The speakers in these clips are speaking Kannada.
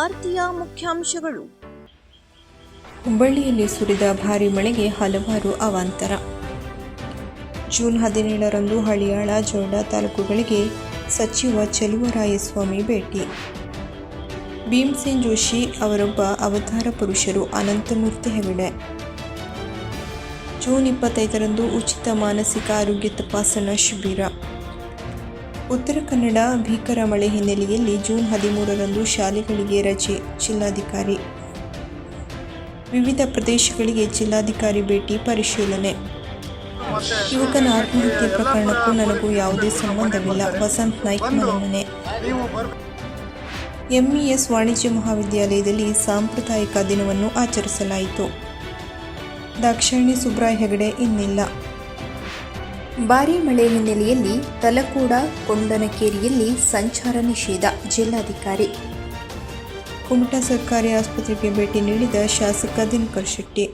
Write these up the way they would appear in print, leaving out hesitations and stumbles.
ವಾರ್ತೆಯ ಮುಖ್ಯಾಂಶಗಳು. ಹುಬ್ಬಳ್ಳಿಯಲ್ಲಿ ಸುರಿದ ಭಾರೀ ಮಳೆಗೆ ಹಲವಾರು ಅವಾಂತರ. ಜೂನ್ 17ರಂದು ಹಳಿಯಾಳ, ಜೊಯ್ಡಾ ತಾಲೂಕುಗಳಿಗೆ ಸಚಿವ ಚಲುವರಾಯಸ್ವಾಮಿ ಭೇಟಿ. ಭೀಮಸೇನ್ ಜೋಶಿ ಅವರೊಬ್ಬ ಅವತಾರ ಪುರುಷರು. ಅನಂತಮೂರ್ತಿ ಹೆಗಡೆ. ಜೂನ್ 25ರಂದು ಉಚಿತ ಮಾನಸಿಕ ಆರೋಗ್ಯ ತಪಾಸಣಾ ಶಿಬಿರ. ಉತ್ತರ ಕನ್ನಡ ಭೀಕರ ಮಳೆ ಹಿನ್ನೆಲೆಯಲ್ಲಿ ಜೂನ್ 13ರಂದು ಶಾಲೆಗಳಿಗೆ ರಜೆ. ಜಿಲ್ಲಾಧಿಕಾರಿ. ವಿವಿಧ ಪ್ರದೇಶಗಳಿಗೆ ಜಿಲ್ಲಾಧಿಕಾರಿ ಭೇಟಿ ಪರಿಶೀಲನೆ. ಯುವಕನ ಆತ್ಮಹತ್ಯೆ ಪ್ರಕರಣಕ್ಕೂ ನನಗೂ ಯಾವುದೇ ಸಂಬಂಧವಿಲ್ಲ. ವಸಂತ್ ನಾಯ್ಕ್ ಮನೆ. ಎಂಇಎಸ್ ವಾಣಿಜ್ಯ ಮಹಾವಿದ್ಯಾಲಯದಲ್ಲಿ ಸಾಂಪ್ರದಾಯಿಕ ದಿನವನ್ನು ಆಚರಿಸಲಾಯಿತು. ದಾಕ್ಷಾಯಿಣಿ ಸುಬ್ರಾಯ ಹೆಗಡೆ ಇನ್ನಿಲ್ಲ. ಭಾರೀ ಮಳೆ ಹಿನ್ನೆಲೆಯಲ್ಲಿ ತಲಕೋಡ, ಕೊಂಡನಕೇರಿಯಲ್ಲಿ ಸಂಚಾರ ನಿಷೇಧ. ಜಿಲ್ಲಾಧಿಕಾರಿ. ಕುಮಟಾ ಸರ್ಕಾರಿ ಆಸ್ಪತ್ರೆಗೆ ಭೇಟಿ ನೀಡಿದ ಶಾಸಕ ದಿನಕರ್ ಶೆಟ್ಟಿ.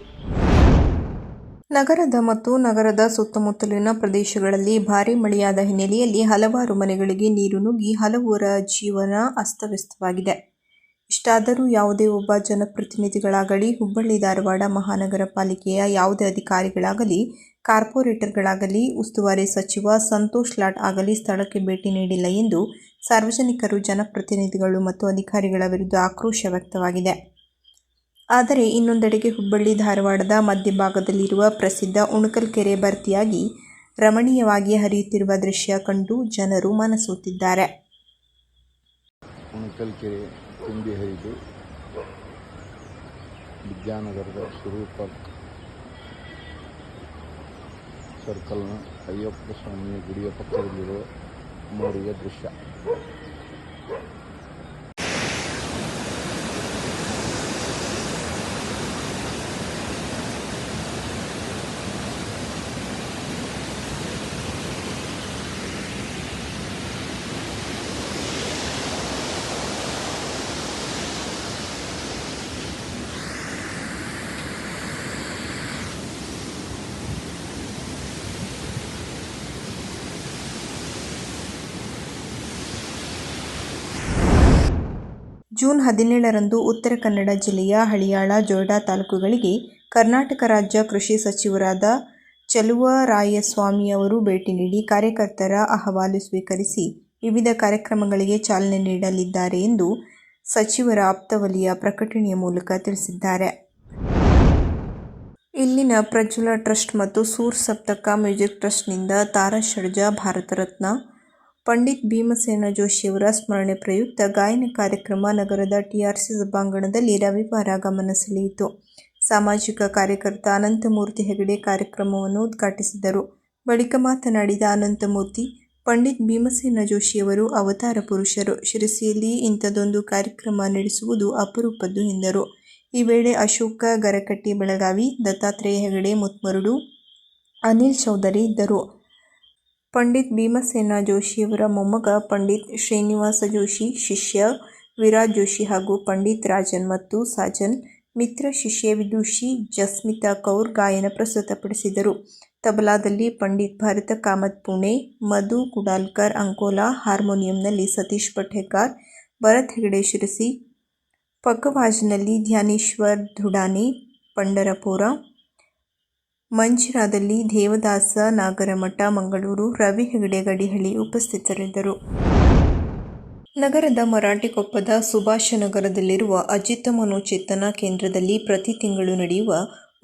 ನಗರದ ಮತ್ತು ನಗರದ ಸುತ್ತಮುತ್ತಲಿನ ಪ್ರದೇಶಗಳಲ್ಲಿ ಭಾರೀ ಮಳೆಯಾದ ಹಿನ್ನೆಲೆಯಲ್ಲಿ ಹಲವಾರು ಮನೆಗಳಿಗೆ ನೀರು ನುಗ್ಗಿ ಹಲವರ ಜೀವನ ಅಸ್ತವ್ಯಸ್ತವಾಗಿದೆ. ಇಷ್ಟಾದರೂ ಯಾವುದೇ ಒಬ್ಬ ಜನಪ್ರತಿನಿಧಿಗಳಾಗಲಿ, ಹುಬ್ಬಳ್ಳಿ ಧಾರವಾಡ ಮಹಾನಗರ ಪಾಲಿಕೆಯ ಯಾವುದೇ ಅಧಿಕಾರಿಗಳಾಗಲಿ, ಕಾರ್ಪೊರೇಟರ್ಗಳಾಗಲಿ, ಉಸ್ತುವಾರಿ ಸಚಿವ ಸಂತೋಷ್ ಲಾಡ್ ಆಗಲಿ ಸ್ಥಳಕ್ಕೆ ಭೇಟಿ ನೀಡಿಲ್ಲ ಎಂದು ಸಾರ್ವಜನಿಕರು, ಜನಪ್ರತಿನಿಧಿಗಳು ಮತ್ತು ಅಧಿಕಾರಿಗಳ ವಿರುದ್ಧ ಆಕ್ರೋಶ ವ್ಯಕ್ತವಾಗಿದೆ. ಆದರೆ ಇನ್ನೊಂದೆಡೆಗೆ ಹುಬ್ಬಳ್ಳಿ ಧಾರವಾಡದ ಮಧ್ಯಭಾಗದಲ್ಲಿರುವ ಪ್ರಸಿದ್ಧ ಉಣಕಲ್ ಕೆರೆ ಭರ್ತಿಯಾಗಿ ರಮಣೀಯವಾಗಿ ಹರಿಯುತ್ತಿರುವ ದೃಶ್ಯ ಕಂಡು ಜನರು ಮನಸೋತಿದ್ದಾರೆ. ಉಣಕಲ್ ಕೆರೆ ತುಂಬಿ ಹರಿದು ವಿದ್ಯಾನಗರದ ಸ್ವರೂಪ ಸರ್ಕಲ್ನ ಅಯ್ಯಪ್ಪ ಸ್ವಾಮಿಯ ಗುಡಿಯ ಪಕ್ಕದಲ್ಲಿರುವ ಮೋರಿಯ ದೃಶ್ಯ. ಜೂನ್ 17ರಂದು ಉತ್ತರ ಕನ್ನಡ ಜಿಲ್ಲೆಯ ಹಳಿಯಾಳ, ಜೊಯ್ಡಾ ತಾಲೂಕುಗಳಿಗೆ ಕರ್ನಾಟಕ ರಾಜ್ಯ ಕೃಷಿ ಸಚಿವರಾದ ಚಲುವರಾಯಸ್ವಾಮಿ ಅವರು ಭೇಟಿ ನೀಡಿ ಕಾರ್ಯಕರ್ತರ ಅಹವಾಲು ಸ್ವೀಕರಿಸಿ ವಿವಿಧ ಕಾರ್ಯಕ್ರಮಗಳಿಗೆ ಚಾಲನೆ ನೀಡಲಿದ್ದಾರೆ ಎಂದು ಸಚಿವರ ಆಪ್ತವಲಯ ಪ್ರಕಟಣೆಯ ಮೂಲಕ ತಿಳಿಸಿದ್ದಾರೆ. ಇಲ್ಲಿನ ಪ್ರಜ್ವಲ ಟ್ರಸ್ಟ್ ಮತ್ತು ಸೂರ್ ಸಪ್ತಕ ಮ್ಯೂಸಿಕ್ ಟ್ರಸ್ಟ್ನಿಂದ ತಾರಾ ಷಡ್ಜ ಭಾರತ ರತ್ನ ಪಂಡಿತ್ ಭೀಮಸೇನ ಜೋಶಿಯವರ ಸ್ಮರಣೆ ಪ್ರಯುಕ್ತ ಗಾಯನ ಕಾರ್ಯಕ್ರಮ ನಗರದ ಟಿಆರ್ಸಿ ಸಭಾಂಗಣದಲ್ಲಿ ರವಿವಾರ ಗಮನ ಸೆಳೆಯಿತು. ಸಾಮಾಜಿಕ ಕಾರ್ಯಕರ್ತ ಅನಂತಮೂರ್ತಿ ಹೆಗಡೆ ಕಾರ್ಯಕ್ರಮವನ್ನು ಉದ್ಘಾಟಿಸಿದರು. ಬಳಿಕ ಮಾತನಾಡಿದ ಅನಂತಮೂರ್ತಿ, ಪಂಡಿತ್ ಭೀಮಸೇನ ಜೋಶಿಯವರು ಅವತಾರ ಪುರುಷರು. ಶಿರಸಿಯಲ್ಲಿ ಇಂಥದೊಂದು ಕಾರ್ಯಕ್ರಮ ನಡೆಸುವುದು ಅಪರೂಪದ್ದು ಎಂದರು. ಈ ವೇಳೆ ಅಶೋಕ ಗರಕಟ್ಟಿ ಬೆಳಗಾವಿ, ದತ್ತಾತ್ರೇಯ ಹೆಗಡೆ ಮುತ್ಮರಡು, ಅನಿಲ್ ಚೌಧರಿ ಇದ್ದರು. ಪಂಡಿತ್ ಭೀಮಸೇನ ಜೋಶಿಯವರ ಮೊಮ್ಮಗ ಪಂಡಿತ್ ಶ್ರೀನಿವಾಸ ಜೋಶಿ, ಶಿಷ್ಯ ವಿರಾಜ್ ಜೋಶಿ ಹಾಗೂ ಪಂಡಿತ್ ರಾಜನ್ ಮತ್ತು ಸಾಜನ್ ಮಿತ್ರ ಶಿಷ್ಯೆ ವಿದುಷಿ ಜಸ್ಮಿತಾ ಕೌರ್ ಗಾಯನ ಪ್ರಸ್ತುತಪಡಿಸಿದರು. ತಬಲಾದಲ್ಲಿ ಪಂಡಿತ್ ಭರತ ಕಾಮತ್ ಪುಣೆ, ಮಧು ಕುಡಾಲ್ಕರ್ ಅಂಕೋಲಾ, ಹಾರ್ಮೋನಿಯಂನಲ್ಲಿ ಸತೀಶ್ ಭಟ್ ಹೆಗ್ಗಾರ್, ಭರತ್ ಹೆಗಡೆ ಶಿರಸಿ, ಪಕ್ಕವಾಜ್ನಲ್ಲಿ ಧ್ಯಾನೇಶ್ವರ್ ಧುಡಾನೆ ಪಂಡರಪುರ, ಮಂಜಿರಾದಲ್ಲಿ ದೇವದಾಸ ನಾಗರಮಠ ಮಂಗಳೂರು, ರವಿ ಹೆಗಡೆ ಗಡಿಹಳ್ಳಿ ಉಪಸ್ಥಿತರಿದ್ದರು. ನಗರದ ಮರಾಠಿಕೊಪ್ಪದ ಸುಭಾಷನಗರದಲ್ಲಿರುವ ಅಜಿತ ಮನೋಚೇತನ ಕೇಂದ್ರದಲ್ಲಿ ಪ್ರತಿ ತಿಂಗಳು ನಡೆಯುವ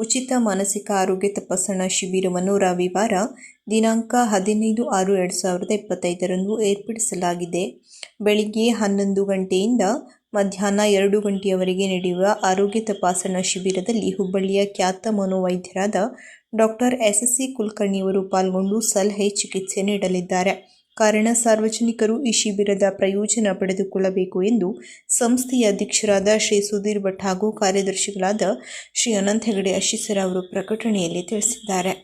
ಉಚಿತ ಮಾನಸಿಕ ಆರೋಗ್ಯ ತಪಾಸಣಾ ಶಿಬಿರವನ್ನು ರವಿವಾರ ದಿನಾಂಕ 15/6/2025ರಂದು ಏರ್ಪಡಿಸಲಾಗಿದೆ. ಬೆಳಿಗ್ಗೆ 11 ಗಂಟೆಯಿಂದ ಮಧ್ಯಾಹ್ನ 2 ಗಂಟೆಯವರೆಗೆ ನಡೆಯುವ ಆರೋಗ್ಯ ತಪಾಸಣಾ ಶಿಬಿರದಲ್ಲಿ ಹುಬ್ಬಳ್ಳಿಯ ಖ್ಯಾತ ಮನೋವೈದ್ಯರಾದ ಡಾ. ಎಸ್.ಸಿ. ಕುಲಕರ್ಣಿಯವರು ಪಾಲ್ಗೊಂಡು ಸಲಹೆ, ಚಿಕಿತ್ಸೆ ನೀಡಲಿದ್ದಾರೆ. ಕಾರಣ ಸಾರ್ವಜನಿಕರು ಈ ಶಿಬಿರದ ಪ್ರಯೋಜನ ಪಡೆದುಕೊಳ್ಳಬೇಕು ಎಂದು ಸಂಸ್ಥೆಯ ಅಧ್ಯಕ್ಷರಾದ ಶ್ರೀ ಸುಧೀರ್ ಭಟ್ ಹಾಗೂ ಕಾರ್ಯದರ್ಶಿಗಳಾದ ಶ್ರೀ ಅನಂತ್ ಹೆಗಡೆ ಅಶೀಸರ ಅವರು ಪ್ರಕಟಣೆಯಲ್ಲಿ ತಿಳಿಸಿದ್ದಾರೆ.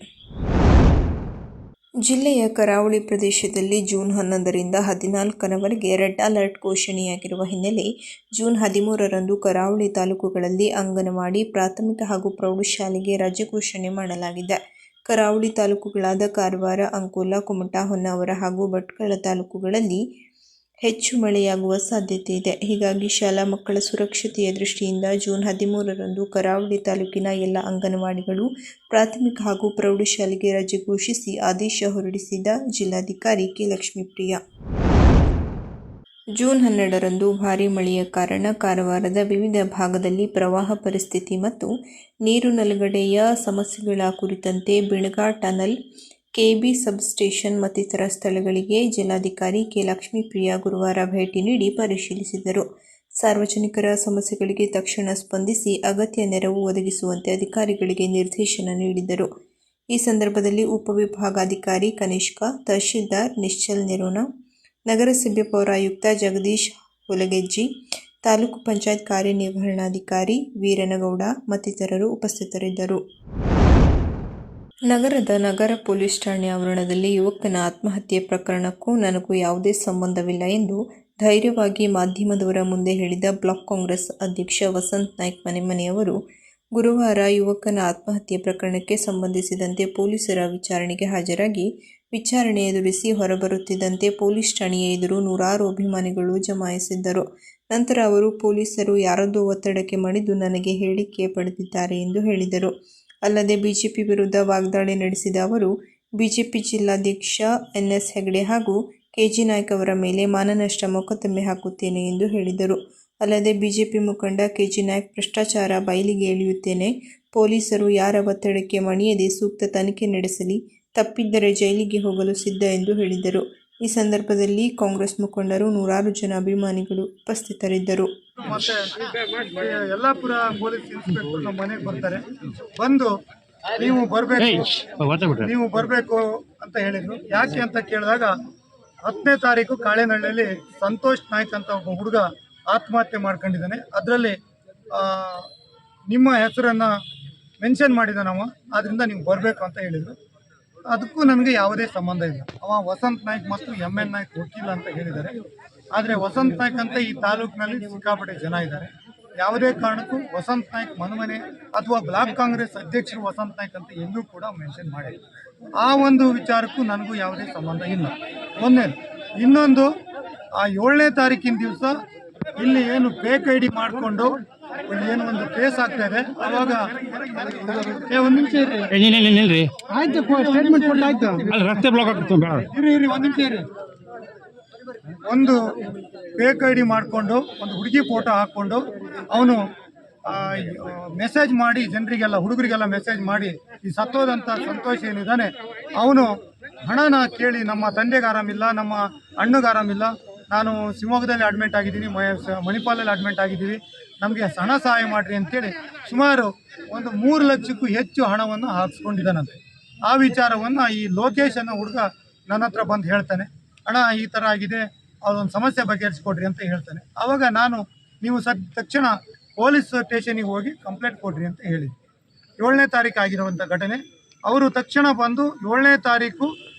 ಜಿಲ್ಲೆಯ ಕರಾವಳಿ ಪ್ರದೇಶದಲ್ಲಿ ಜೂನ್ 11ರಿಂದ 14ರವರೆಗೆ ರೆಡ್ ಅಲರ್ಟ್ ಘೋಷಣೆಯಾಗಿರುವ ಹಿನ್ನೆಲೆ ಜೂನ್ 13ರಂದು ಕರಾವಳಿ ತಾಲೂಕುಗಳಲ್ಲಿ ಅಂಗನವಾಡಿ, ಪ್ರಾಥಮಿಕ ಹಾಗೂ ಪ್ರೌಢಶಾಲೆಗೆ ರಜೆ ಘೋಷಣೆ ಮಾಡಲಾಗಿದೆ. ಕರಾವಳಿ ತಾಲೂಕುಗಳಾದ ಕಾರವಾರ, ಅಂಕೋಲಾ, ಕುಮಟಾ, ಹೊನ್ನಾವರ ಹಾಗೂ ಭಟ್ಕಳ ತಾಲೂಕುಗಳಲ್ಲಿ ಹೆಚ್ಚು ಮಳೆಯಾಗುವ ಸಾಧ್ಯತೆ ಇದೆ. ಹೀಗಾಗಿ ಶಾಲಾ ಮಕ್ಕಳ ಸುರಕ್ಷತೆಯ ದೃಷ್ಟಿಯಿಂದ ಜೂನ್ 13ರಂದು ಕರಾವಳಿ ತಾಲೂಕಿನ ಎಲ್ಲ ಅಂಗನವಾಡಿಗಳು, ಪ್ರಾಥಮಿಕ ಹಾಗೂ ಪ್ರೌಢಶಾಲೆಗೆ ರಜೆ ಘೋಷಿಸಿ ಆದೇಶ ಹೊರಡಿಸಿದ ಜಿಲ್ಲಾಧಿಕಾರಿ ಕೆ. ಲಕ್ಷ್ಮೀಪ್ರಿಯಾ. ಜೂನ್ 12ರಂದು ಭಾರೀ ಮಳೆಯ ಕಾರಣ ಕಾರವಾರದ ವಿವಿಧ ಭಾಗದಲ್ಲಿ ಪ್ರವಾಹ ಪರಿಸ್ಥಿತಿ ಮತ್ತು ನೀರು ನಿಲುಗಡೆಯ ಸಮಸ್ಯೆಗಳ ಕುರಿತಂತೆ ಬಿಣಗ ಟನಲ್, ಕೆಬಿ ಸಬ್ಸ್ಟೇಷನ್ ಮತ್ತಿತರ ಸ್ಥಳಗಳಿಗೆ ಜಿಲ್ಲಾಧಿಕಾರಿ ಕೆ. ಲಕ್ಷ್ಮೀಪ್ರಿಯಾ ಗುರುವಾರ ಭೇಟಿ ನೀಡಿ ಪರಿಶೀಲಿಸಿದರು. ಸಾರ್ವಜನಿಕರ ಸಮಸ್ಯೆಗಳಿಗೆ ತಕ್ಷಣ ಸ್ಪಂದಿಸಿ ಅಗತ್ಯ ನೆರವು ಒದಗಿಸುವಂತೆ ಅಧಿಕಾರಿಗಳಿಗೆ ನಿರ್ದೇಶನ ನೀಡಿದರು. ಈ ಸಂದರ್ಭದಲ್ಲಿ ಉಪವಿಭಾಗಾಧಿಕಾರಿ ಕನಿಷ್ಕ, ತಹಶೀಲ್ದಾರ್ ನಿಶ್ಚಲ್ ನೆರೋನ, ನಗರಸಭೆ ಪೌರಾಯುಕ್ತ ಜಗದೀಶ್ ಹುಲಗೆಜ್ಜಿ, ತಾಲೂಕು ಪಂಚಾಯತ್ ಕಾರ್ಯನಿರ್ವಹಣಾಧಿಕಾರಿ ವೀರನಗೌಡ ಮತ್ತಿತರರು ಉಪಸ್ಥಿತರಿದ್ದರು. ನಗರದ ನಗರ ಪೊಲೀಸ್ ಠಾಣೆ ಆವರಣದಲ್ಲಿ ಯುವಕನ ಆತ್ಮಹತ್ಯೆ ಪ್ರಕರಣಕ್ಕೂ ನನಗೂ ಯಾವುದೇ ಸಂಬಂಧವಿಲ್ಲ ಎಂದು ಧೈರ್ಯವಾಗಿ ಮಾಧ್ಯಮದವರ ಮುಂದೆ ಹೇಳಿದ ಬ್ಲಾಕ್ ಕಾಂಗ್ರೆಸ್ ಅಧ್ಯಕ್ಷ ವಸಂತ್ ನಾಯ್ಕ್ ಮನೆಯವರು ಗುರುವಾರ ಯುವಕನ ಆತ್ಮಹತ್ಯೆ ಪ್ರಕರಣಕ್ಕೆ ಸಂಬಂಧಿಸಿದಂತೆ ಪೊಲೀಸರ ವಿಚಾರಣೆಗೆ ಹಾಜರಾಗಿ ವಿಚಾರಣೆ ಎದುರಿಸಿ ಹೊರಬರುತ್ತಿದ್ದಂತೆ ಪೊಲೀಸ್ ಠಾಣೆಯ ಎದುರು ನೂರಾರು ಅಭಿಮಾನಿಗಳು ಜಮಾಯಿಸಿದ್ದರು. ನಂತರ ಅವರು ಪೊಲೀಸರು ಯಾರದ್ದೋ ಒತ್ತಡಕ್ಕೆ ಮಣಿದು ನನಗೆ ಹೇಳಿಕೆ ಪಡೆದಿದ್ದಾರೆ ಎಂದು ಹೇಳಿದರು. ಅಲ್ಲದೆ ಬಿಜೆಪಿ ವಿರುದ್ಧ ವಾಗ್ದಾಳಿ ನಡೆಸಿದ ಅವರು ಬಿಜೆಪಿ ಜಿಲ್ಲಾಧ್ಯಕ್ಷ ಎನ್.ಎಸ್. ಹೆಗಡೆ ಹಾಗೂ ಕೆ.ಜಿ. ನಾಯ್ಕ್ ಅವರ ಮೇಲೆ ಮಾನನಷ್ಟ ಮೊಕದ್ದಮೆ ಹಾಕುತ್ತೇನೆ ಎಂದು ಹೇಳಿದರು. ಅಲ್ಲದೆ ಬಿಜೆಪಿ ಮುಖಂಡ ಕೆ.ಜಿ. ನಾಯ್ಕ್ ಭ್ರಷ್ಟಾಚಾರ ಬಯಲಿಗೆ ಎಳೆಯುತ್ತೇನೆ, ಪೊಲೀಸರು ಯಾರ ಒತ್ತಡಕ್ಕೆ ಮಣಿಯದೆ ಸೂಕ್ತ ತನಿಖೆ ನಡೆಸಲಿ, ತಪ್ಪಿದ್ದರೆ ಜೈಲಿಗೆ ಹೋಗಲು ಸಿದ್ಧ ಎಂದು ಹೇಳಿದರು. ಈ ಸಂದರ್ಭದಲ್ಲಿ ಕಾಂಗ್ರೆಸ್ ಮುಖಂಡರು, ನೂರಾರು ಜನ ಅಭಿಮಾನಿಗಳು ಉಪಸ್ಥಿತರಿದ್ದರು. ಮತ್ತೆ ಯಲ್ಲಾಪುರ ಪೊಲೀಸ್ ಇನ್ಸ್ಪೆಕ್ಟರ್ ನಮ್ಮ ಮನೆಗೆ ಬರ್ತಾರೆ. ಬಂದು ನೀವು ಬರಬೇಕು ಅಂತ ಹೇಳಿದ್ರು. ಯಾಕೆ ಅಂತ ಕೇಳಿದಾಗ 10ನೇ ತಾರೀಕು ಕಾಳೆನಹಳ್ಳಿಯಲ್ಲಿ ಸಂತೋಷ್ ನಾಯ್ಕ್ ಅಂತ ಒಬ್ಬ ಹುಡುಗ ಆತ್ಮಹತ್ಯೆ ಮಾಡ್ಕೊಂಡಿದ್ದಾನೆ. ಅದರಲ್ಲಿ ನಿಮ್ಮ ಹೆಸರನ್ನು ಮೆನ್ಷನ್ ಮಾಡಿದ್ದಾನವ, ಆದ್ದರಿಂದ ನೀವು ಬರಬೇಕು ಅಂತ ಹೇಳಿದರು. ಅದಕ್ಕೂ ನನಗೆ ಯಾವುದೇ ಸಂಬಂಧ ಇಲ್ಲ. ಅವ ವಸಂತ್ ನಾಯ್ಕ್ ಮತ್ತು ಎಮ್.ಎನ್. ನಾಯ್ಕ್ ವಕೀಲ ಅಂತ ಹೇಳಿದ್ದಾರೆ. ಆದರೆ ವಸಂತ್ ನಾಯ್ಕ್ ಅಂತ ಈ ತಾಲೂಕಿನಲ್ಲಿ ಸಿಕ್ಕಾಪಟ್ಟೆ ಜನ ಇದ್ದಾರೆ. ಯಾವುದೇ ಕಾರಣಕ್ಕೂ ವಸಂತ್ ನಾಯ್ಕ್ ಮನೆ ಅಥವಾ ಬ್ಲಾಕ್ ಕಾಂಗ್ರೆಸ್ ಅಧ್ಯಕ್ಷರು ವಸಂತ್ ನಾಯ್ಕ್ ಅಂತ ಎಲ್ಲೂ ಕೂಡ ಮೆನ್ಷನ್ ಮಾಡಿಲ್ಲ. ಆ ಒಂದು ವಿಚಾರಕ್ಕೂ ನನಗೂ ಯಾವುದೇ ಸಂಬಂಧ ಇಲ್ಲ. ಒಂದೇನು. ಇನ್ನೊಂದು, ಆ 7ನೇ ತಾರೀಕಿನ ದಿವಸ ಇಲ್ಲಿ ಏನು ಫೇಕ್ ಐ ಡಿ ಮಾಡಿಕೊಂಡು ಏನು ಒಂದು ಕೇಸ್ ಆಗ್ತಾ ಇದೆ. ಅವಾಗ ಒಂದು ನಿಮಿಷ ಇರಿ, ಆಯ್ತು ಸ್ಟೇಟ್ಮೆಂಟ್ ಕೊಡ್ಲಿ, ಆಯ್ತು ರಸ್ತೆ ಬ್ಲಾಕ್ ಆಗ್ತದೆ, ಇರಿ ಒಂದು ನಿಮಿಷ ಇರಿ. ಒಂದು ಫೇಕ್ ಐ ಡಿ ಮಾಡಿಕೊಂಡು ಒಂದು ಹುಡುಗಿ ಫೋಟೋ ಹಾಕ್ಕೊಂಡು ಅವನು ಮೆಸೇಜ್ ಮಾಡಿ ಜನರಿಗೆಲ್ಲ, ಹುಡುಗರಿಗೆಲ್ಲ ಮೆಸೇಜ್ ಮಾಡಿ ಈ ಸತ್ತೋದಂಥ ಸಂತೋಷ್ ಏನಿದ್ದಾನೆ ಅವನು ಹಣನ ಕೇಳಿ, ನಮ್ಮ ತಂದೆಗೆ ಆರಾಮಿಲ್ಲ, ನಮ್ಮ ಅಣ್ಣಗೆ ಆರಾಮಿಲ್ಲ, ನಾನು ಶಿವಮೊಗ್ಗದಲ್ಲಿ ಅಡ್ಮಿಟ್ ಆಗಿದ್ದೀನಿ, ಮಣಿಪಾಲಲ್ಲಿ ಅಡ್ಮಿಟ್ ಆಗಿದ್ದೀವಿ, ನಮಗೆ ಹಣ ಸಹಾಯ ಮಾಡಿರಿ ಅಂತೇಳಿ ಸುಮಾರು ಒಂದು 3 ಲಕ್ಷಕ್ಕೂ ಹೆಚ್ಚು ಹಣವನ್ನು ಹಾಕಿಸ್ಕೊಂಡಿದ್ದಾನಂತೆ. ಆ ವಿಚಾರವನ್ನು ಈ ಲೋಕೇಶ್ ಅನ್ನೋ ಹುಡುಗ ನನ್ನ ಹತ್ರ ಬಂದು ಹೇಳ್ತಾನೆ, ಅಣ್ಣ ಈ ಥರ ಆಗಿದೆ, ಅದೊಂದು ಸಮಸ್ಯೆ ಬಗೆಹರಿಸ್ಕೊಡ್ರಿ ಅಂತ ಹೇಳ್ತಾನೆ. ಆವಾಗ ನಾನು, ನೀವು ತಕ್ಷಣ ಪೊಲೀಸ್ ಸ್ಟೇಷನಿಗೆ ಹೋಗಿ ಕಂಪ್ಲೇಂಟ್ ಕೊಡ್ರಿ ಅಂತ ಹೇಳಿದ್ವಿ. 7ನೇ ತಾರೀಕು ಆಗಿರುವಂಥ ಘಟನೆ. ಅವರು ತಕ್ಷಣ ಬಂದು 7ನೇ ತಾರೀಕು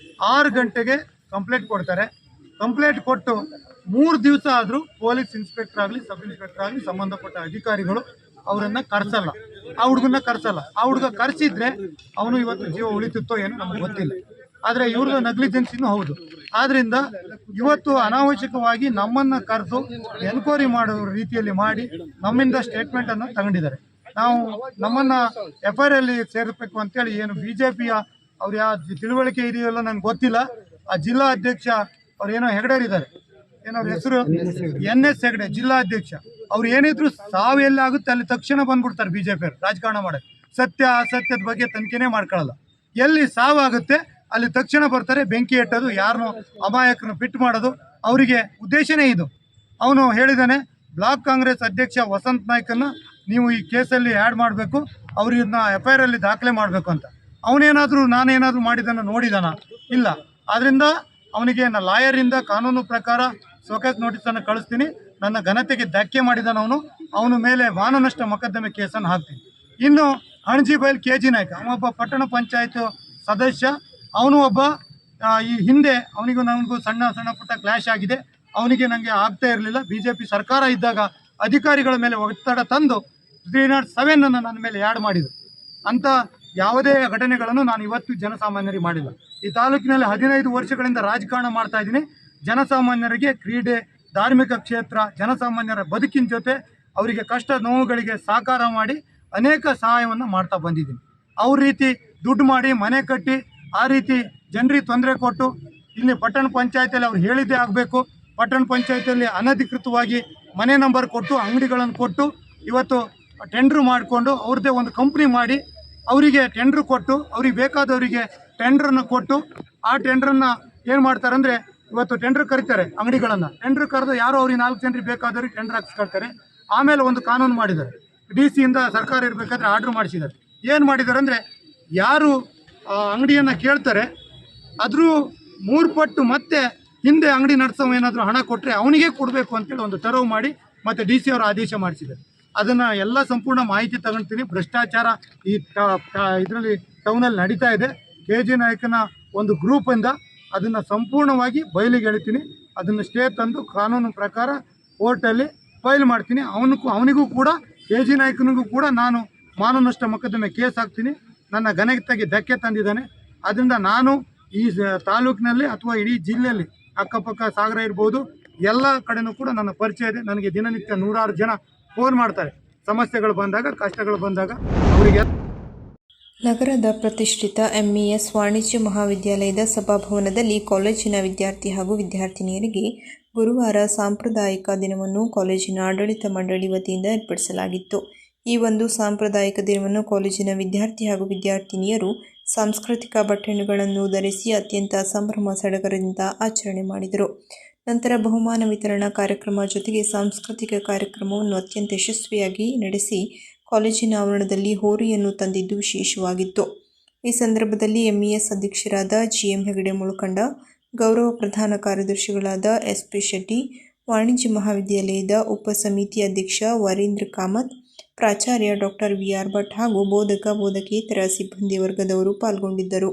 6 ಗಂಟೆಗೆ ಕಂಪ್ಲೇಂಟ್ ಕೊಡ್ತಾರೆ. ಕಂಪ್ಲೇಂಟ್ ಕೊಟ್ಟು 3 ದಿವಸ ಆದರೂ ಪೊಲೀಸ್ ಇನ್ಸ್ಪೆಕ್ಟರ್ ಆಗಲಿ, ಸಬ್ ಇನ್ಸ್ಪೆಕ್ಟರ್ ಆಗಲಿ, ಸಂಬಂಧಪಟ್ಟ ಅಧಿಕಾರಿಗಳು ಅವರನ್ನು ಕರೆಸಲ್ಲ, ಆ ಹುಡುಗನ್ನ ಕರೆಸಲ್ಲ. ಆ ಹುಡುಗ ಕರೆಸಿದ್ರೆ ಅವನು ಇವತ್ತು ಜೀವ ಉಳಿತಿತ್ತೋ ಏನೋ ನಮಗೆ ಗೊತ್ತಿಲ್ಲ. ಆದರೆ ಇವ್ರದ್ದು ನೆಗ್ಲಿಜೆನ್ಸಿನೂ ಹೌದು. ಆದ್ದರಿಂದ ಇವತ್ತು ಅನಾವಶ್ಯಕವಾಗಿ ನಮ್ಮನ್ನು ಕರೆದು ಎನ್ಕ್ವೈರಿ ಮಾಡೋ ರೀತಿಯಲ್ಲಿ ಮಾಡಿ ನಮ್ಮಿಂದ ಸ್ಟೇಟ್ಮೆಂಟನ್ನು ತಗೊಂಡಿದ್ದಾರೆ. ನಾವು ನಮ್ಮನ್ನು FIR ಅಲ್ಲಿ ಸೇರಿಸಬೇಕು ಅಂತೇಳಿ ಏನು BJPಯ ಅವ್ರು ಯಾವ ತಿಳುವಳಿಕೆ ಇದೆಯಲ್ಲ ನನಗೆ ಗೊತ್ತಿಲ್ಲ. ಆ ಜಿಲ್ಲಾ ಅಧ್ಯಕ್ಷ ಅವ್ರು ಏನೋ ಹೆಗಡೆರಿದ್ದಾರೆ, ಏನೋ ಹೆಸರು N.S. ಹೆಗಡೆ, ಜಿಲ್ಲಾ ಅಧ್ಯಕ್ಷ. ಅವ್ರು ಏನಿದ್ರು ಸಾವು ಎಲ್ಲಿ ಆಗುತ್ತೆ ಅಲ್ಲಿ ತಕ್ಷಣ ಬಂದ್ಬಿಡ್ತಾರೆ BJPಯವ್ರು ರಾಜಕಾರಣ ಮಾಡೋಕ್ಕೆ. ಸತ್ಯ ಅಸತ್ಯದ ಬಗ್ಗೆ ತನಿಖೆನೇ ಮಾಡ್ಕೊಳ್ಳಲ್ಲ. ಎಲ್ಲಿ ಸಾವಾಗುತ್ತೆ ಅಲ್ಲಿ ತಕ್ಷಣ ಬರ್ತಾರೆ, ಬೆಂಕಿ ಇಟ್ಟೋದು, ಯಾರನ್ನೋ ಅಮಾಯಕರನ್ನು ಬಿಟ್ಟು ಮಾಡೋದು ಅವರಿಗೆ ಉದ್ದೇಶನೇ ಇದು. ಅವನು ಹೇಳಿದ್ದಾನೆ, ಬ್ಲಾಕ್ ಕಾಂಗ್ರೆಸ್ ಅಧ್ಯಕ್ಷ ವಸಂತ್ ನಾಯ್ಕನ್ನು ನೀವು ಈ ಕೇಸಲ್ಲಿ ಆ್ಯಡ್ ಮಾಡಬೇಕು, ಅವ್ರನ್ನ FIR ಅಲ್ಲಿ ದಾಖಲೆ ಮಾಡಬೇಕು ಅಂತ. ಅವನೇನಾದರೂ ನಾನೇನಾದರೂ ಮಾಡಿದ್ದನ್ನು ನೋಡಿದಾನ? ಇಲ್ಲ. ಆದ್ದರಿಂದ ಅವನಿಗೆ ಲಾಯರಿಂದ ಕಾನೂನು ಪ್ರಕಾರ ಸೋಕೇಸ್ ನೋಟಿಸನ್ನು ಕಳಿಸ್ತೀನಿ. ನನ್ನ ಘನತೆಗೆ ಧಕ್ಕೆ ಮಾಡಿದಾನವನು, ಅವನ ಮೇಲೆ ಮಾನನಷ್ಟ ಮೊಕದ್ದಮೆ ಕೇಸನ್ನು ಹಾಕ್ತೀನಿ. ಇನ್ನು ಹಣಜಿಬೈಲ್ KG ನಾಯ್ಕ, ಅವನೊಬ್ಬ ಪಟ್ಟಣ ಪಂಚಾಯತ್ ಸದಸ್ಯ. ಅವನು ಒಬ್ಬ ಈ ಹಿಂದೆ ಅವನಿಗೂ ನನಗೂ ಸಣ್ಣ ಪುಟ್ಟ ಕ್ಲಾಶ್ ಆಗಿದೆ. ಅವನಿಗೆ ನನಗೆ ಆಗ್ತಾ ಇರಲಿಲ್ಲ. BJP ಸರ್ಕಾರ ಇದ್ದಾಗ ಅಧಿಕಾರಿಗಳ ಮೇಲೆ ಒತ್ತಡ ತಂದು 307 ನನ್ನ ಮೇಲೆ ಆ್ಯಡ್ ಮಾಡಿದರು. ಅಂಥ ಯಾವುದೇ ಘಟನೆಗಳನ್ನು ನಾನು ಇವತ್ತು ಜನಸಾಮಾನ್ಯರಿಗೆ ಮಾಡಿಲ್ಲ. ಈ ತಾಲೂಕಿನಲ್ಲಿ 15 ವರ್ಷಗಳಿಂದ ರಾಜಕಾರಣ ಮಾಡ್ತಾ ಇದ್ದೀನಿ. ಜನಸಾಮಾನ್ಯರಿಗೆ ಕ್ರೀಡೆ, ಧಾರ್ಮಿಕ ಕ್ಷೇತ್ರ, ಜನಸಾಮಾನ್ಯರ ಬದುಕಿನ ಜೊತೆ ಅವರಿಗೆ ಕಷ್ಟ ನೋವುಗಳಿಗೆ ಸಹಕಾರ ಮಾಡಿ ಅನೇಕ ಸಹಾಯವನ್ನು ಮಾಡ್ತಾ ಬಂದಿದ್ದೀನಿ. ಅವ್ರ ರೀತಿ ದುಡ್ಡು ಮಾಡಿ ಮನೆ ಕಟ್ಟಿ ಆ ರೀತಿ ಜನರಿಗೆ ತೊಂದರೆ ಕೊಟ್ಟು ಇಲ್ಲಿ ಪಟ್ಟಣ ಪಂಚಾಯತಿಯಲ್ಲಿ ಅವ್ರು ಹೇಳಿದ್ದೇ ಆಗಬೇಕು, ಪಟ್ಟಣ ಪಂಚಾಯತಿಯಲ್ಲಿ ಅನಧಿಕೃತವಾಗಿ ಮನೆ ನಂಬರ್ ಕೊಟ್ಟು ಅಂಗಡಿಗಳನ್ನು ಕೊಟ್ಟು ಇವತ್ತು ಟೆಂಡ್ರು ಮಾಡಿಕೊಂಡು ಅವ್ರದ್ದೇ ಒಂದು ಕಂಪ್ನಿ ಮಾಡಿ ಅವರಿಗೆ ಟೆಂಡ್ರು ಕೊಟ್ಟು ಅವ್ರಿಗೆ ಬೇಕಾದವರಿಗೆ ಟೆಂಡ್ರನ್ನು ಕೊಟ್ಟು ಆ ಟೆಂಡ್ರನ್ನು ಏನು ಮಾಡ್ತಾರೆ ಅಂದರೆ ಇವತ್ತು ಟೆಂಡ್ರ್ ಕರೀತಾರೆ ಅಂಗಡಿಗಳನ್ನು, ಟೆಂಡ್ರ್ ಕರೆದು ಯಾರೋ ಅವ್ರಿಗೆ 4 ಜನರಿಗೆ ಬೇಕಾದವ್ರಿಗೆ ಟೆಂಡ್ರ್ ಹಾಕ್ಸ್ಕೊಳ್ತಾರೆ. ಆಮೇಲೆ ಒಂದು ಕಾನೂನು ಮಾಡಿದ್ದಾರೆ, DC ಯಿಂದ ಸರ್ಕಾರ ಇರಬೇಕಾದ್ರೆ ಆರ್ಡ್ರ್ ಮಾಡಿಸಿದ್ದಾರೆ. ಏನು ಮಾಡಿದ್ದಾರೆ ಅಂದರೆ ಯಾರು ಅಂಗಡಿಯನ್ನು ಕೇಳ್ತಾರೆ ಅದ್ರ 3 ಪಟ್ಟು ಮತ್ತೆ ಹಿಂದೆ ಅಂಗಡಿ ನಡೆಸೋ ಏನಾದರೂ ಹಣ ಕೊಟ್ಟರೆ ಅವನಿಗೆ ಕೊಡಬೇಕು ಅಂತೇಳಿ ಒಂದು ತೆರವು ಮಾಡಿ ಮತ್ತು DC ಅವರು ಆದೇಶ ಮಾಡಿಸಿದ್ದಾರೆ. ಅದನ್ನು ಎಲ್ಲ ಸಂಪೂರ್ಣ ಮಾಹಿತಿ ತಗೊಳ್ತೀನಿ. ಭ್ರಷ್ಟಾಚಾರ ಈ ಇದರಲ್ಲಿ ಟೌನಲ್ಲಿ ನಡೀತಾ ಇದೆ. KG ನಾಯಕನ ಒಂದು ಗ್ರೂಪಿಂದ ಅದನ್ನು ಸಂಪೂರ್ಣವಾಗಿ ಬಯಲಿಗೆ ಎಳಿತೀನಿ. ಅದನ್ನು ಸ್ಟೇ ತಂದು ಕಾನೂನು ಪ್ರಕಾರ ಕೋರ್ಟಲ್ಲಿ ಫೈಲ್ ಮಾಡ್ತೀನಿ. ಅವನಿಗೂ ಕೂಡ KG ನಾಯಕನಿಗೂ ಕೂಡ ನಾನು ಮಾನನಷ್ಟ ಮೊಕದ್ದಮೆ ಕೇಸ್ ಹಾಕ್ತೀನಿ. ನನ್ನ ಘನತೆಗೆ ಧಕ್ಕೆ ತಂದಿದ್ದಾನೆ. ಅದರಿಂದ ನಾನು ಈ ತಾಲೂಕಿನಲ್ಲಿ ಅಥವಾ ಇಡೀ ಜಿಲ್ಲೆಯಲ್ಲಿ ಅಕ್ಕಪಕ್ಕ ಸಾಗರ ಇರ್ಬೋದು ಎಲ್ಲ ಕಡೆನೂ ಕೂಡ ನನ್ನ ಪರಿಚಯ ಇದೆ. ನನಗೆ ದಿನನಿತ್ಯ 100 ಜನ ಫೋನ್ ಮಾಡ್ತಾರೆ ಸಮಸ್ಯೆಗಳು ಬಂದಾಗ, ಕಷ್ಟಗಳು ಬಂದಾಗ ಅವರಿಗೆ. ನಗರದ ಪ್ರತಿಷ್ಠಿತ MES ವಾಣಿಜ್ಯ ಮಹಾವಿದ್ಯಾಲಯದ ಸಭಾಭವನದಲ್ಲಿ ಕಾಲೇಜಿನ ವಿದ್ಯಾರ್ಥಿ ಹಾಗೂ ವಿದ್ಯಾರ್ಥಿನಿಯರಿಗೆ ಗುರುವಾರ ಸಾಂಪ್ರದಾಯಿಕ ದಿನವನ್ನು ಕಾಲೇಜಿನ ಆಡಳಿತ ಮಂಡಳಿ ವತಿಯಿಂದ ಏರ್ಪಡಿಸಲಾಗಿತ್ತು. ಈ ಒಂದು ಸಾಂಪ್ರದಾಯಿಕ ದಿನವನ್ನು ಕಾಲೇಜಿನ ವಿದ್ಯಾರ್ಥಿ ಹಾಗೂ ವಿದ್ಯಾರ್ಥಿನಿಯರು ಸಾಂಸ್ಕೃತಿಕ ಬಟ್ಟೆಗಳನ್ನು ಧರಿಸಿ ಅತ್ಯಂತ ಸಂಭ್ರಮ ಸಡಗರದಿಂದ ಆಚರಣೆ ಮಾಡಿದರು. ನಂತರ ಬಹುಮಾನ ವಿತರಣಾ ಕಾರ್ಯಕ್ರಮ ಜೊತೆಗೆ ಸಾಂಸ್ಕೃತಿಕ ಕಾರ್ಯಕ್ರಮವನ್ನು ಅತ್ಯಂತ ಯಶಸ್ವಿಯಾಗಿ ನಡೆಸಿ ಕಾಲೇಜಿನ ಆವರಣದಲ್ಲಿ ಹೋರಿಯನ್ನು ತಂದಿದ್ದು ವಿಶೇಷವಾಗಿತ್ತು. ಈ ಸಂದರ್ಭದಲ್ಲಿ MES ಅಧ್ಯಕ್ಷರಾದ GM ಹೆಗಡೆ ಮುಳಕಂಡ, ಗೌರವ ಪ್ರಧಾನ ಕಾರ್ಯದರ್ಶಿಗಳಾದ SP ಶೆಟ್ಟಿ, ವಾಣಿಜ್ಯ ಮಹಾವಿದ್ಯಾಲಯದ ಉಪ ಸಮಿತಿ ಅಧ್ಯಕ್ಷ ವರೀಂದ್ರ ಕಾಮತ್, ಪ್ರಾಚಾರ್ಯ Dr. VR ಭಟ್ ಹಾಗೂ ಬೋಧಕೇತರ ಸಿಬ್ಬಂದಿ ವರ್ಗದವರು ಪಾಲ್ಗೊಂಡಿದ್ದರು.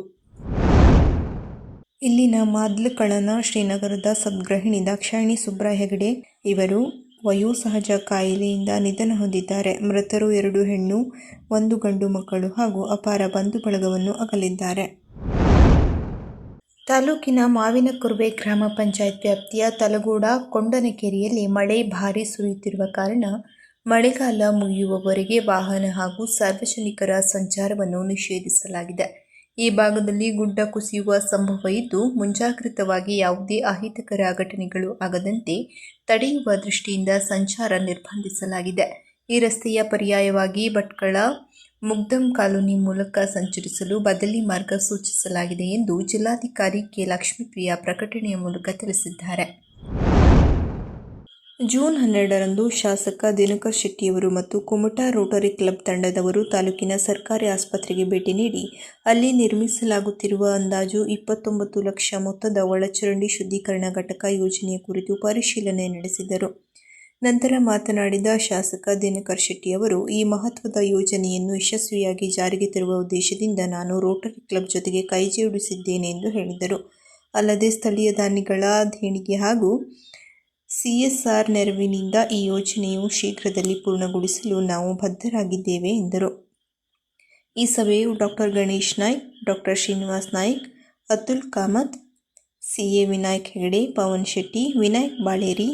ಇಲ್ಲಿನ ಮಾದ್ಲಕಳನ ಶ್ರೀನಗರದ ಸದ್ಗೃಹಿಣಿ ದಾಕ್ಷಾಯಿಣಿ ಸುಬ್ರ ಹೆಗಡೆ ಇವರು ವಯೋಸಹಜ ಕಾಯಿಲೆಯಿಂದ ನಿಧನ ಹೊಂದಿದ್ದಾರೆ. ಮೃತರು 2 ಹೆಣ್ಣು 1 ಗಂಡು ಮಕ್ಕಳು ಹಾಗೂ ಅಪಾರ ಬಂಧು ಬಳಗವನ್ನು ಅಗಲಿದ್ದಾರೆ. ತಾಲೂಕಿನ ಮಾವಿನಕುರ್ವೆ ಗ್ರಾಮ ಪಂಚಾಯತ್ ವ್ಯಾಪ್ತಿಯ ತಲಗೋಡ ಕೊಂಡನಕೆರೆಯಲ್ಲಿ ಮಳೆ ಭಾರೀ ಸುರಿಯುತ್ತಿರುವ ಕಾರಣ ಮಳೆಗಾಲ ಮುಗಿಯುವವರೆಗೆ ವಾಹನ ಹಾಗೂ ಸಾರ್ವಜನಿಕರ ಸಂಚಾರವನ್ನು ನಿಷೇಧಿಸಲಾಗಿದೆ. ಈ ಭಾಗದಲ್ಲಿ ಗುಡ್ಡ ಕುಸಿಯುವ ಸಂಭವ ಇದ್ದು ಮುಂಜಾಗ್ರತವಾಗಿ ಯಾವುದೇ ಅಹಿತಕರ ಘಟನೆಗಳು ಆಗದಂತೆ ತಡೆಯುವ ದೃಷ್ಟಿಯಿಂದ ಸಂಚಾರ ನಿರ್ಬಂಧಿಸಲಾಗಿದೆ. ಈ ರಸ್ತೆಯ ಪರ್ಯಾಯವಾಗಿ ಭಟ್ಕಳ ಮುಗ್ದಂ ಕಾಲೋನಿ ಮೂಲಕ ಸಂಚರಿಸಲು ಬದಲಿ ಮಾರ್ಗ ಸೂಚಿಸಲಾಗಿದೆ ಎಂದು ಜಿಲ್ಲಾಧಿಕಾರಿ ಕೆ. ಲಕ್ಷ್ಮೀಪ್ರಿಯಾ ಪ್ರಕಟಣೆಯ ಮೂಲಕ ತಿಳಿಸಿದ್ದಾರೆ. ಜೂನ್ 12ರಂದು ಶಾಸಕ ದಿನಕರ್ ಶೆಟ್ಟಿಯವರು ಮತ್ತು ಕುಮಟಾ ರೋಟರಿ ಕ್ಲಬ್ ತಂಡದವರು ತಾಲೂಕಿನ ಸರ್ಕಾರಿ ಆಸ್ಪತ್ರೆಗೆ ಭೇಟಿ ನೀಡಿ ಅಲ್ಲಿ ನಿರ್ಮಿಸಲಾಗುತ್ತಿರುವ ಅಂದಾಜು 29 ಲಕ್ಷ ಮೊತ್ತದ ಒಳಚರಂಡಿ ಶುದ್ಧೀಕರಣ ಘಟಕ ಯೋಜನೆಯ ಕುರಿತು ಪರಿಶೀಲನೆ ನಡೆಸಿದರು. ನಂತರ ಮಾತನಾಡಿದ ಶಾಸಕ ದಿನಕರ್ ಶೆಟ್ಟಿಯವರು, ಈ ಮಹತ್ವದ ಯೋಜನೆಯನ್ನು ಯಶಸ್ವಿಯಾಗಿ ಜಾರಿಗೆ ತರುವ ಉದ್ದೇಶದಿಂದ ನಾನು ರೋಟರಿ ಕ್ಲಬ್ ಜೊತೆಗೆ ಕೈಜೋಡಿಸಿದ್ದೇನೆ ಎಂದು ಹೇಳಿದರು. ಅಲ್ಲದೆ ಸ್ಥಳೀಯ ದಾನಿಗಳ ದೇಣಿಗೆ ಹಾಗೂ CSR ನೆರವಿನಿಂದ ಈ ಯೋಜನೆಯು ಶೀಘ್ರದಲ್ಲಿ ಪೂರ್ಣಗೊಳಿಸಲು ನಾವು ಬದ್ಧರಾಗಿದ್ದೇವೆ ಎಂದರು. ಈ ಸಭೆಯು doctor Ganesh Naik, doctor Srinivas Naik, Atul Kamath, CA Vinayak Hegde, Pavan Shetty, Vinayak Baleri,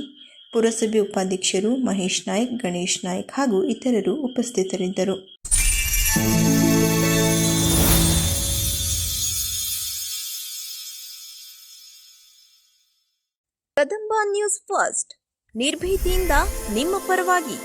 ಪುರಸಭೆ ಉಪಾಧ್ಯಕ್ಷರು ಮಹೇಶ್ ನಾಯ್ಕ್, ಗಣೇಶ್ ನಾಯ್ಕ್ ಹಾಗೂ ಇತರರು ಉಪಸ್ಥಿತರಿದ್ದರು. ಕದಂಬ ನ್ಯೂಸ್ ಫಸ್ಟ್, ನಿರ್ಭೀತಿಯಿಂದ ನಿಮ್ಮ ಪರವಾಗಿ.